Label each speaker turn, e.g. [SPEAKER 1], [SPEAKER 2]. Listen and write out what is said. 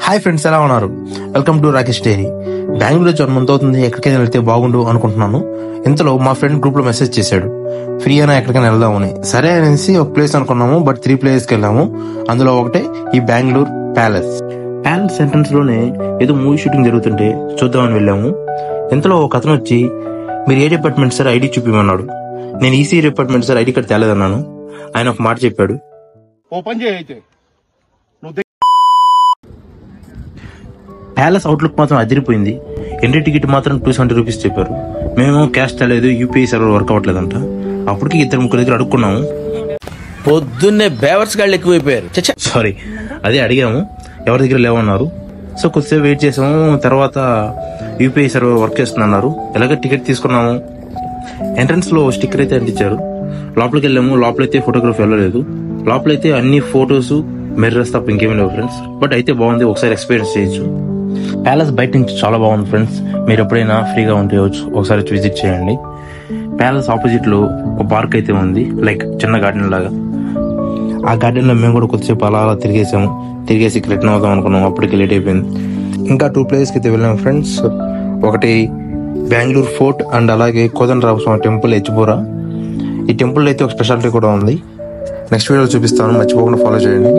[SPEAKER 1] Hi friends, ఎలా ఉన్నారు? Welcome to Rakesh diary. Bengaluru వచ్చి 1 month అవుతుంది. ఎక్కడికైనా వెళ్తే బాగుండు అనుకుంటున్నాను. ఇంతలో మా ఫ్రెండ్ గ్రూప్ లో మెసేజ్ చేశాడు, ఫ్రీ అయినా ఎక్కడికైనా వెళ్దామని. సరే అనేసి ఒక ప్లేస్ అనుకున్నాము, బట్ 3 places కి వెళ్ళాము. అందులో ఒకటే ఈ బెంగళూరు ప్యాలెస్ ఎంట్రన్స్ లోనే ఏదో మూవీ షూటింగ్ జరుగుతుంటే చూద్దామని వెళ్ళాము. ఇంతలో ఒక అతను వచ్చి, మీరు ఏ డిపార్ట్మెంట్ సార్, ఐడి చూపిమన్నాడు. నేను EC department sir, ID card తేలేదన్నాను. ఆయన ఒక మాట చెప్పాడు, ప్యాలెస్ అవుట్లుక్ మాత్రం అదిరిపోయింది. ఎంట్రీ టికెట్ మాత్రం 270 రూపీస్ చెప్పారు. మేము క్యాష్ తేలేదు, యూపీఐ సర్వర్ వర్క్ అవ్వట్లేదంట. అప్పటికి 2-3 దగ్గర అడుక్కున్నాము.
[SPEAKER 2] పొద్దున్నే బేవర్స్ గాళ్ళు ఎక్కువైపోయారు.
[SPEAKER 1] సారీ, అదే అడిగాము, ఎవరి దగ్గర లేవన్నారు. సో కొద్దిసేపు వెయిట్ చేసాము. తర్వాత యూపీఐ సర్వర్ వర్క్ చేస్తున్నారు. ఎలాగ టికెట్ తీసుకున్నాము. ఎంట్రన్స్ లో స్టిక్కర్ అయితే అంటించారు. లోపలికి వెళ్ళాము. లోపలైతే ఫోటోగ్రఫీ వెళ్ళలేదు. లోపలైతే అన్ని ఫొటోస్, మిర్రర్స్ తప్ప ఇంకేమీ లేవు ఫ్రెండ్స్. బట్ అయితే బాగుంది, ఒకసారి ఎక్స్పీరియన్స్ చేయొచ్చు. ప్యాలెస్ బయట నుంచి చాలా బాగుంది ఫ్రెండ్స్. మీరు ఎప్పుడైనా ఫ్రీగా ఉంటే ఒకసారి విజిట్ చేయండి. ప్యాలెస్ ఆపోజిట్ లో ఒక పార్క్ అయితే ఉంది, లైక్ చిన్న గార్డెన్ లాగా. ఆ గార్డెన్ లో మేము కూడా కొద్దిసేపు అలా తిరిగేసి రిటర్న్ అవుదాం అనుకున్నాం. అప్పటికి లేట్ అయిపోయింది. ఇంకా 2 places కి అయితే వెళ్ళాము ఫ్రెండ్స్. ఒకటి బెంగళూరు ఫోర్ట్ అండ్ అలాగే కోదండరామ స్వామి టెంపుల్, హెచ్బోరా. ఈ టెంపుల్ అయితే ఒక స్పెషాలిటీ కూడా ఉంది. నెక్స్ట్ వీడియో చూపిస్తాను, మర్చిపోకుండా ఫాలో చేయండి.